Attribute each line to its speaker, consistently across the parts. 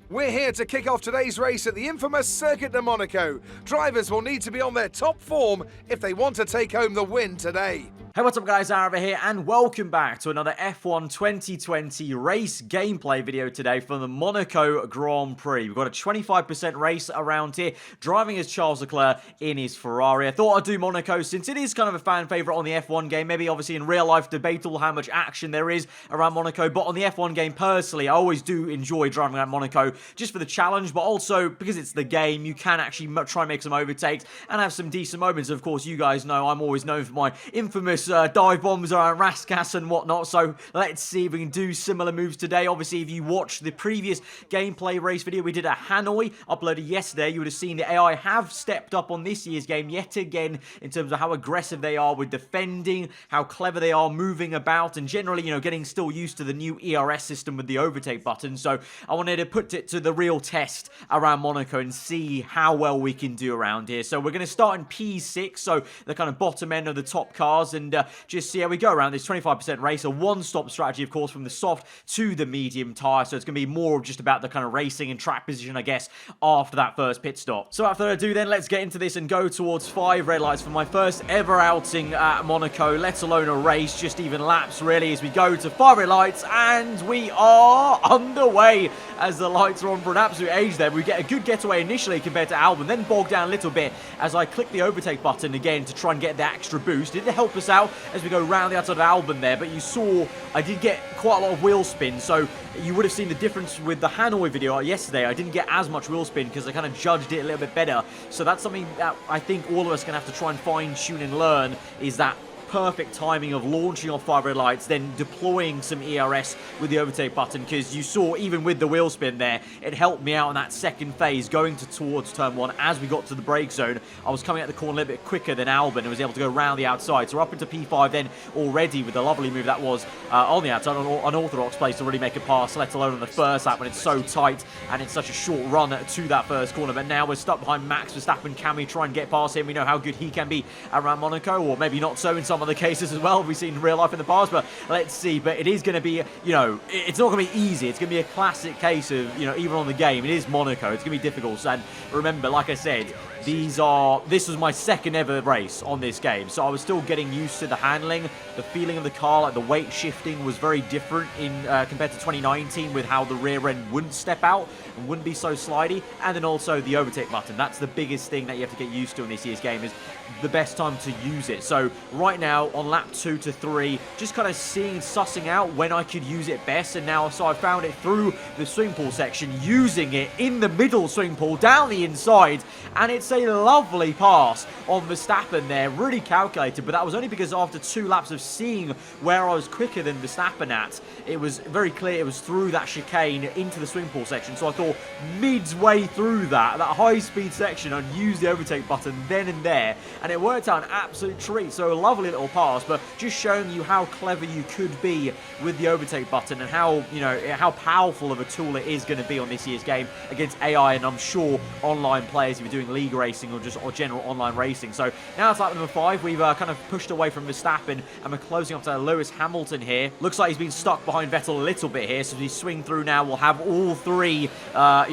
Speaker 1: We're here to kick off today's race at the infamous Circuit de Monaco. Drivers will need to be on their top form if they want to take home the win today.
Speaker 2: Hey, what's up guys, aarava here, and welcome back to another F1 2020 race gameplay video today from the Monaco Grand Prix. We've got a 25% race around here, driving as Charles Leclerc in his Ferrari. I thought I'd do Monaco since it is kind of a fan favourite on the F1 game. Maybe obviously in real life debatable how much action there is around Monaco, but on the F1 game personally, I always do enjoy driving around Monaco just for the challenge, but also because it's the game, you can actually try and make some overtakes and have some decent moments. Of course, you guys know I'm always known for my infamous dive bombs around Raskas and whatnot, so let's see if we can do similar moves today. Obviously, if you watched the previous gameplay race video we did at Hanoi, uploaded yesterday, you would have seen the AI have stepped up on this year's game yet again in terms of how aggressive they are with defending, how clever they are moving about, and generally, you know, getting still used to the new ERS system with the overtake button. So I wanted to put it to the real test around Monaco and see how well we can do around here. So we're going to start in P6, so the kind of bottom end of the top cars, and just see how we go around this 25% race. A one-stop strategy, of course, from the soft to the medium tyre, so it's going to be more just about the kind of racing and track position, I guess, after that first pit stop. So without further ado then, let's get into this and go towards 5 red lights for my first ever outing at Monaco, let alone a race, just even laps really, as we go to 5 red lights, and we are underway as the lights are on for an absolute age there. We get a good getaway initially compared to Albon, then bogged down a little bit as I click the overtake button again to try and get the extra boost. It did help us out as we go round the outside of Albon there, but you saw I did get quite a lot of wheel spin, so you would have seen the difference with the Hanoi video yesterday. I didn't get as much wheel spin because I kind of judged it a little bit better, so that's something that I think all of us are going to have to try and fine-tune and learn, is that perfect timing of launching off 5 red lights, then deploying some ERS with the overtake button, because you saw even with the wheel spin there, it helped me out in that second phase going towards turn 1. As we got to the brake zone, I was coming at the corner a little bit quicker than Albon and was able to go around the outside. So we're up into P5 then already with the lovely move that was on the outside, an unorthodox place to really make a pass, let alone on the first lap when it's so tight and it's such a short run to that first corner. But now we're stuck behind Max Verstappen. Can we try and get past him? We know how good he can be around Monaco, or maybe not so in some of the cases as well we've seen in real life in the past, but let's see. But it is going to be, you know, it's not going to be easy. It's going to be a classic case of, you know, even on the game, it is Monaco, it's going to be difficult. And remember, like I said, this was my second ever race on this game, so I was still getting used to the handling, the feeling of the car. Like the weight shifting was very different in compared to 2019, with how the rear end wouldn't step out and wouldn't be so slidey, and then also the overtake button. That's the biggest thing that you have to get used to in this year's game, is the best time to use it. So right now on lap 2 to 3, just kind of sussing out when I could use it best, and now so I found it through the swimming pool section, using it in the middle swimming pool down the inside, and it's a lovely pass on Verstappen there, really calculated. But that was only because after 2 laps of seeing where I was quicker than Verstappen at, it was very clear it was through that chicane into the swimming pool section. So I thought midway through that high-speed section, I'd use the overtake button then and there, and it worked out an absolute treat. So a lovely little pass, but just showing you how clever you could be with the overtake button, and how, you know, how powerful of a tool it is going to be on this year's game against AI, and I'm sure online players if you're doing league racing or general online racing. So now it's lap number 5. We've kind of pushed away from Verstappen, and we're closing up to Lewis Hamilton here. Looks like he's been stuck behind Vettel a little bit here, so as we swing through now, we'll have all 3 you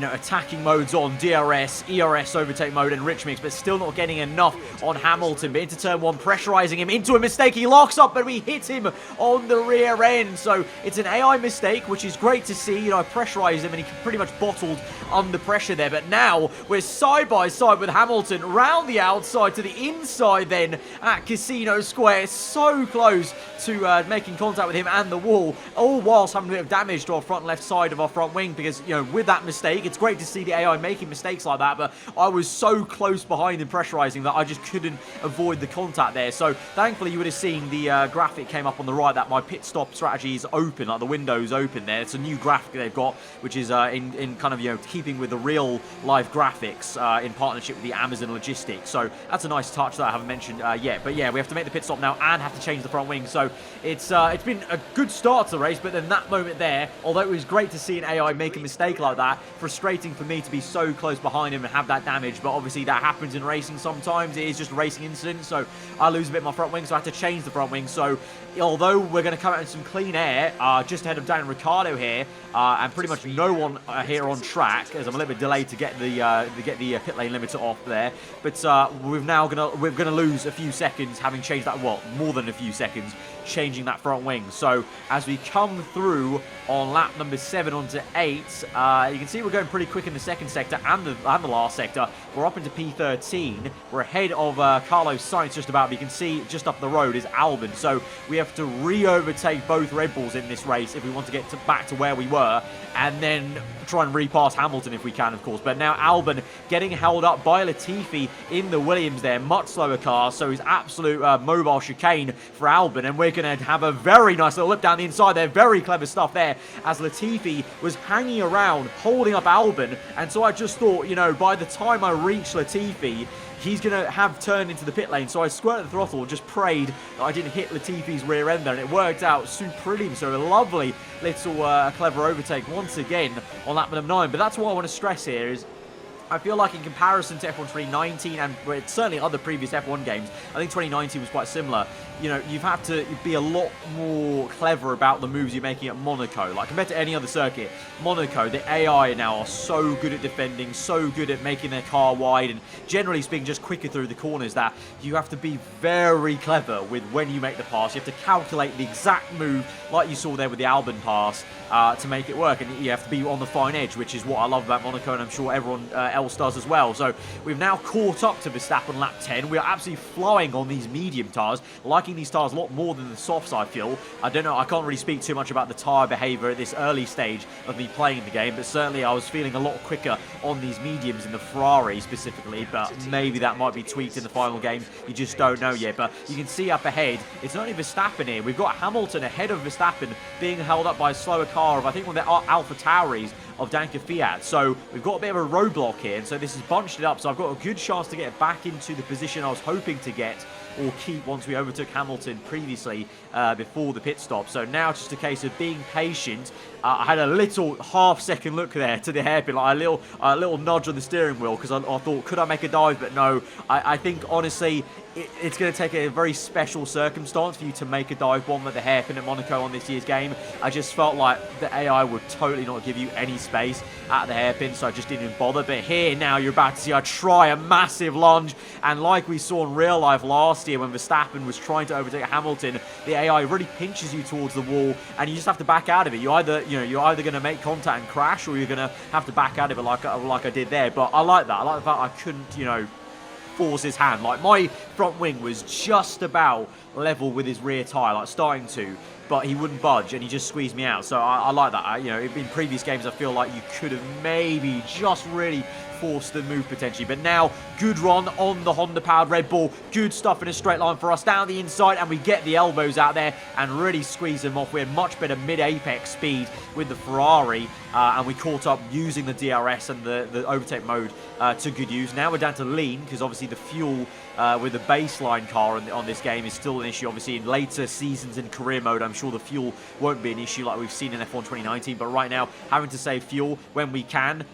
Speaker 2: know, attacking modes on: DRS, ERS overtake mode, and rich mix, but still not getting enough on Hamilton. But into turn 1, pressurizing him into a mistake. He locks up, but we hit him on the rear end. So it's an AI mistake, which is great to see. You know, I pressurized him and he pretty much bottled under pressure there. But now we're side by side with Hamilton, round the outside to the inside then at Casino Square. So close to making contact with him and the wall, all whilst having a bit of damage to our front left side of our front wing, because, you know, with that mistake, it's great to see the AI making mistakes like that, but I was so close behind and pressurizing that I just couldn't avoid the contact there. So thankfully you would have seen the graphic came up on the right that my pit stop strategy is open, like the window's open there. It's a new graphic they've got, which is in kind of, you know, keeping with the real life graphics in partnership with the Amazon logistics. So that's a nice touch that I haven't mentioned yet. But yeah, we have to make the pit stop now and have to change the front wing. So it's been a good start to the race, but then that moment there, although it was great to see an AI make a mistake like that, frustrating for me to be so close behind him and have that damage. But obviously that happens in racing sometimes. It is just a racing incident, so I lose a bit of my front wing. So so I had to change the front wing. So although we're going to come out in some clean air, just ahead of Daniel Ricciardo here, and pretty much no one here on track, as I'm a little bit delayed to get the pit lane limiter off there. But we're gonna lose a few seconds, having changed that, well, more than a few seconds, changing that front wing. So as we come through on lap number 7 onto 8, you can see we're going pretty quick in the second sector and the last sector. We're up into P13. We're ahead of Carlos Sainz just about, but you can see just up the road is Albon. So we have to re-overtake both Red Bulls in this race if we want to get back to where we were, and then try and repass Hamilton if we can, of course. But now Albon getting held up by Latifi in the Williams there, much slower car, so he's absolute mobile chicane for Albon, and we're going to have a very nice little lip down the inside there. Very clever stuff there, as Latifi was hanging around, holding up Albon, and so I just thought, you know, by the time I reach Latifi, he's going to have turned into the pit lane. So I squirted the throttle, just prayed that I didn't hit Latifi's rear end there, and it worked out supreme. So a lovely little clever overtake once again on lap number 9. But that's what I want to stress here is, I feel like in comparison to F1 2019 and certainly other previous F1 games, I think 2019 was quite similar. You know, you've had to be a lot more clever about the moves you're making at Monaco. Like, compared to any other circuit, Monaco, the AI now are so good at defending, so good at making their car wide, and generally speaking, just quicker through the corners, that you have to be very clever with when you make the pass. You have to calculate the exact move, like you saw there with the Albon pass, to make it work. And you have to be on the fine edge, which is what I love about Monaco, and I'm sure everyone else does as well. So we've now caught up to Verstappen lap 10. We are absolutely flying on these medium tyres, liking these tyres a lot more than the softs, I feel. I don't know, I can't really speak too much about the tyre behaviour at this early stage of me playing the game, but certainly I was feeling a lot quicker on these mediums in the Ferrari specifically, but maybe that might be tweaked in the final game. You just don't know yet. But you can see up ahead, it's not only Verstappen here. We've got Hamilton ahead of Verstappen, being held up by a slower car of, I think, one of the Alpha Tauris of Danke Fiat. So we've got a bit of a roadblock here, and so this has bunched it up. So I've got a good chance to get back into the position I was hoping to get, or keep, once we overtook Hamilton previously before the pit stop. So now it's just a case of being patient. I had a little half-second look there to the hairpin, like a little nudge on the steering wheel, because I thought, could I make a dive? But no, I think, honestly, it's going to take a very special circumstance for you to make a dive bomb at the hairpin at Monaco on this year's game. I just felt like the AI would totally not give you any space at the hairpin, so I just didn't even bother. But here now you're about to see I try a massive lunge, and like we saw in real life last year when Verstappen was trying to overtake Hamilton, the AI really pinches you towards the wall, and you just have to back out of it. You're either going to make contact and crash, or you're going to have to back out of it like I did there. But I like that. I like the fact I couldn't, force his hand. Like, my front wing was just about level with his rear tyre, like starting to, but he wouldn't budge, and he just squeezed me out. So I like that. In previous games, I feel like you could have maybe just really forced the move potentially. But now, good run on the Honda-powered Red Bull. Good stuff in a straight line for us down the inside, and we get the elbows out there and really squeeze them off. We're much better mid-apex speed with the Ferrari, and we caught up using the DRS and the overtake mode to good use. Now we're down to lean, because obviously the fuel with the baseline car on this game is still an issue. Obviously, in later seasons in career mode, I'm sure the fuel won't be an issue like we've seen in F1 2019. But right now, having to save fuel when we can,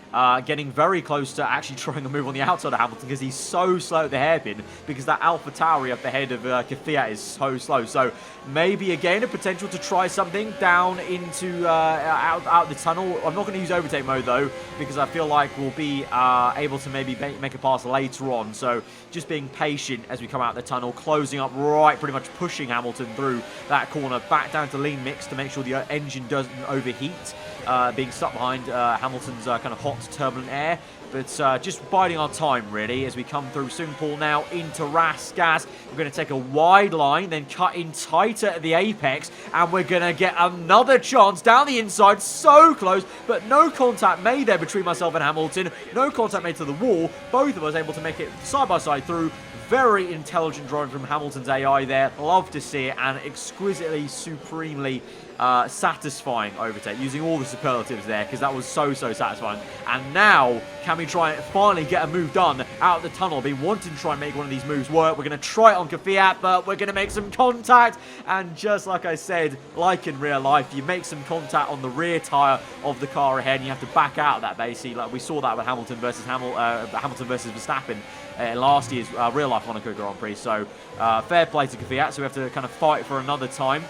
Speaker 2: getting very close to actually trying to move on the outside of Hamilton, because he's so slow at the hairpin, because that Alpha Tauri up ahead of Fiat is so slow. So maybe again a potential to try something down into out the tunnel. I'm not going to use overtake mode though, because I feel like we'll be able to maybe make a pass later on. So just being patient as we come out the tunnel, closing up right, pretty much pushing Hamilton through that corner, back down to lean mix to make sure the engine doesn't overheat, being stuck behind Hamilton's kind of hot turbulent air. But just biding our time, really, as we come through Singapore now into Rasgas. We're going to take a wide line, then cut in tighter at the apex, and we're going to get another chance down the inside, so close, but no contact made there between myself and Hamilton. No contact made to the wall. Both of us able to make it side by side through. Very intelligent driving from Hamilton's AI there. Love to see it, and exquisitely, supremely satisfying overtake, using all the superlatives there, because that was so satisfying. And now, can we try and finally get a move done out of the tunnel? I've been wanting to try and make one of these moves work. We're going to try it on Kvyat, but we're going to make some contact. And just like I said, like in real life, you make some contact on the rear tyre of the car ahead, and you have to back out of that, basically. Like we saw that with Hamilton versus Verstappen last year's real-life Monaco Grand Prix. So fair play to Kvyat, so we have to kind of fight for another time.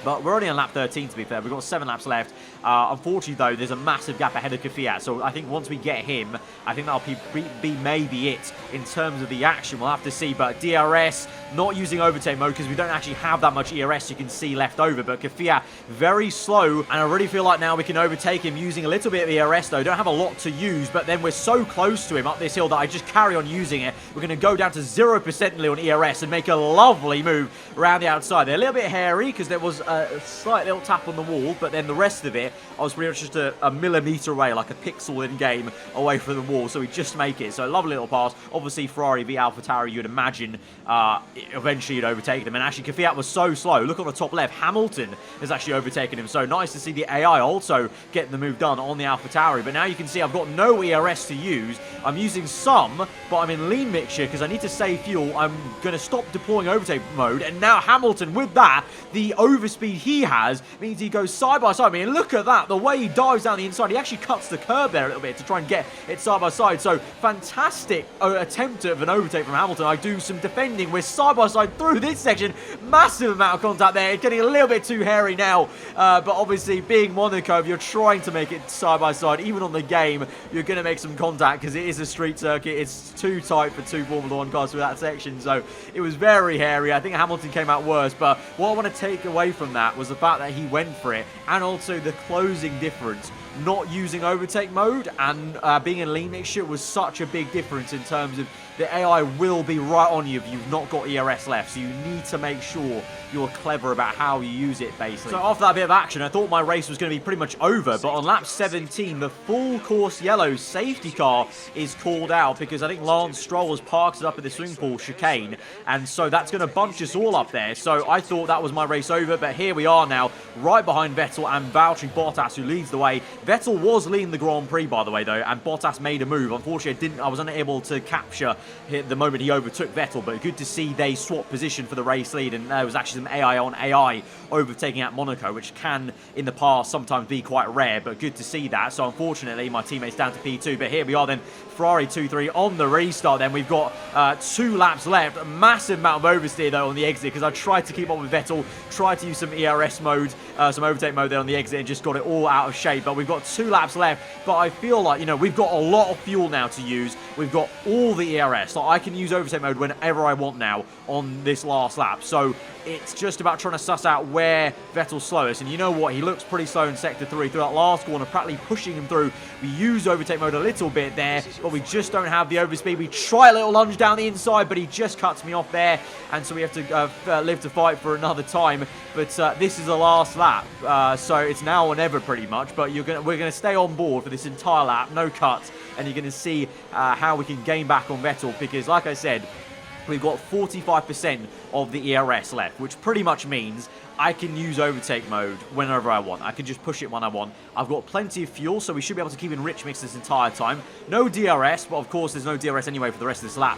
Speaker 2: But we're only on lap 13, to be fair. We've got 7 laps left. Unfortunately, though, there's a massive gap ahead of Kvyat. So I think once we get him, I think that'll be maybe it in terms of the action. We'll have to see. But DRS, not using overtake mode because we don't actually have that much ERS you can see left over. But Kvyat, very slow. And I really feel like now we can overtake him using a little bit of ERS, though. Don't have a lot to use. But then we're so close to him up this hill that I just carry on using it. We're going to go down to 0% on ERS and make a lovely move around the outside. They're a little bit hairy because there was a slight little tap on the wall, but then the rest of it, I was pretty much just a millimetre away, like a pixel in game away from the wall, so we just make it. So a lovely little pass. Obviously, Ferrari v AlphaTauri, you'd imagine eventually you'd overtake them, and actually Kvyat was so slow. Look on the top left, Hamilton has actually overtaken him, so nice to see the AI also getting the move done on the AlphaTauri. But now you can see I've got no ERS to use. I'm using some, but I'm in lean mixture because I need to save fuel. I'm going to stop deploying overtake mode, and now Hamilton, with that, the overspeed he has means he goes side by side. I mean, look at that. The way he dives down the inside, he actually cuts the curb there a little bit to try and get it side by side. So fantastic attempt of an overtake from Hamilton. I do some defending. We're side by side through this section. Massive amount of contact there. It's getting a little bit too hairy now. But obviously, being Monaco, if you're trying to make it side by side, even on the game, you're going to make some contact because it is a street circuit. It's too tight for 2 Formula 1 cars for that section. So it was very hairy. I think Hamilton came out worse. But what I want to take away from that was the fact that he went for it, and also the closing difference. Not using overtake mode and being in lean mixture was such a big difference in terms of the AI will be right on you if you've not got ERS left, so you need to make sure you're clever about how you use it, basically. So after that bit of action, I thought my race was going to be pretty much over, but on lap 17, the full course yellow safety car is called out because I think Lance Stroll has parked it up at the swimming pool chicane, and so that's going to bunch us all up there. So I thought that was my race over, but here we are now, right behind Vettel and Valtteri Bottas, who leads the way. Vettel was leading the Grand Prix, by the way, though, and Bottas made a move. Unfortunately, I was unable to capture the moment he overtook Vettel, but good to see they swapped position for the race lead, and there was actually some AI on AI overtaking at Monaco, which can, in the past, sometimes be quite rare, but good to see that. So unfortunately, my teammate's down to P2, but here we are then, Ferrari 2-3 on the restart. Then we've got 2 laps left. A massive amount of oversteer, though, on the exit, because I tried to keep up with Vettel, tried to use some ERS mode, some overtake mode there on the exit, and just got it all out of shape. But we've got 2 laps left, but I feel like, you know, we've got a lot of fuel now to use. We've got all the ERS, so I can use overtake mode whenever I want now on this last lap. So it's just about trying to suss out where Vettel's slowest. And you know what? He looks pretty slow in Sector 3 through that last corner, practically pushing him through. We use overtake mode a little bit there, but we just don't have the overspeed. We try a little lunge down the inside, but he just cuts me off there. And so we have to live to fight for another time. But this is the last lap. So it's now or never pretty much. But we're going to stay on board for this entire lap. No cuts. And you're going to see how we can gain back on Vettel. Because like I said, we've got 45% of the ERS left, which pretty much means I can use overtake mode whenever I want. I can just push it when I want. I've got plenty of fuel, so we should be able to keep in rich mix this entire time. No DRS, but of course there's no DRS anyway for the rest of this lap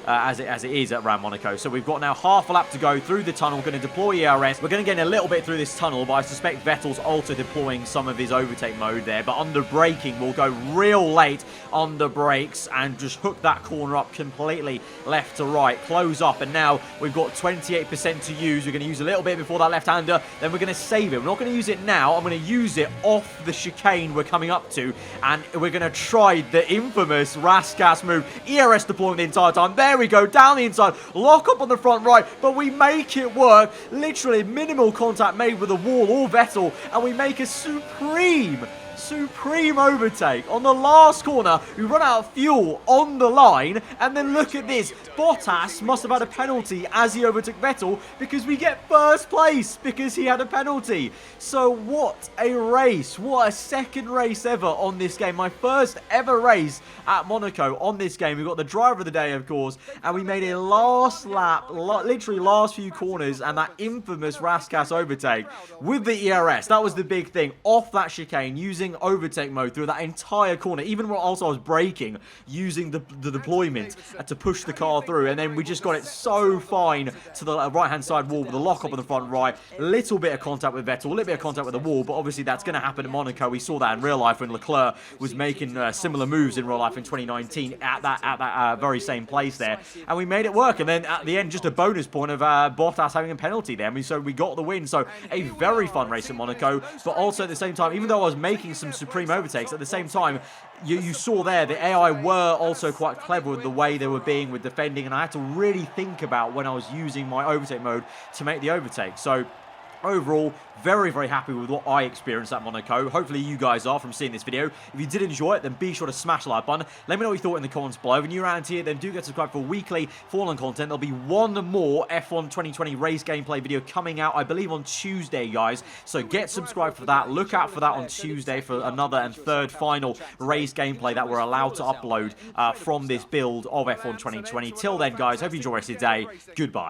Speaker 2: as it is at around Monaco. So we've got now half a lap to go through the tunnel. We're going to deploy ERS. We're going to get a little bit through this tunnel, but I suspect Vettel's also deploying some of his overtake mode there. But under braking, we'll go real late under brakes and just hook that corner up completely left to right. Close up, and now we've got 28% to use. We're going to use a little bit before that left-hander, then we're going to save it. We're not going to use it now. I'm going to use it off the chicane we're coming up to, and we're going to try the infamous Raskas move. ERS deploying the entire time. There we go, down the inside, lock up on the front right, but we make it work. Literally minimal contact made with the wall or Vettel, and we make a supreme supreme overtake on the last corner. We run out of fuel on the line, and then look at this. Bottas must have had a penalty as he overtook Vettel because we get first place because he had a penalty. So what a race. What a second race ever on this game. My first ever race at Monaco on this game. We got the driver of the day, of course, and we made a last lap, literally last few corners, and that infamous Rascasse overtake with the ERS. That was the big thing. Off that chicane, using overtake mode through that entire corner, even while also I was braking, using the deployment to push the car through, and then we just got it so fine to the right-hand side wall with the lock up on the front right. Little bit of contact with Vettel, a little bit of contact with the wall, but obviously that's going to happen in Monaco. We saw that in real life when Leclerc was making similar moves in real life in 2019 at that very same place there, and we made it work. And then at the end, just a bonus point of Bottas having a penalty there. I mean, so we got the win. So a very fun race in Monaco, but also at the same time, even though I was making some supreme overtakes, at the same time, you saw there the AI were also quite clever with the way they were being with defending, and I had to really think about when I was using my overtake mode to make the overtake. So overall, very, very happy with what I experienced at Monaco. Hopefully you guys are from seeing this video. If you did enjoy it, then be sure to smash the like button. Let me know what you thought in the comments below. If you're around here, then do get subscribed for weekly Fallen content. There'll be one more F1 2020 race gameplay video coming out, I believe, on Tuesday, guys. So get subscribed for that. Look out for that on Tuesday for another and third final race gameplay that we're allowed to upload from this build of F1 2020. Till then, guys, hope you enjoy the rest of your day. Goodbye.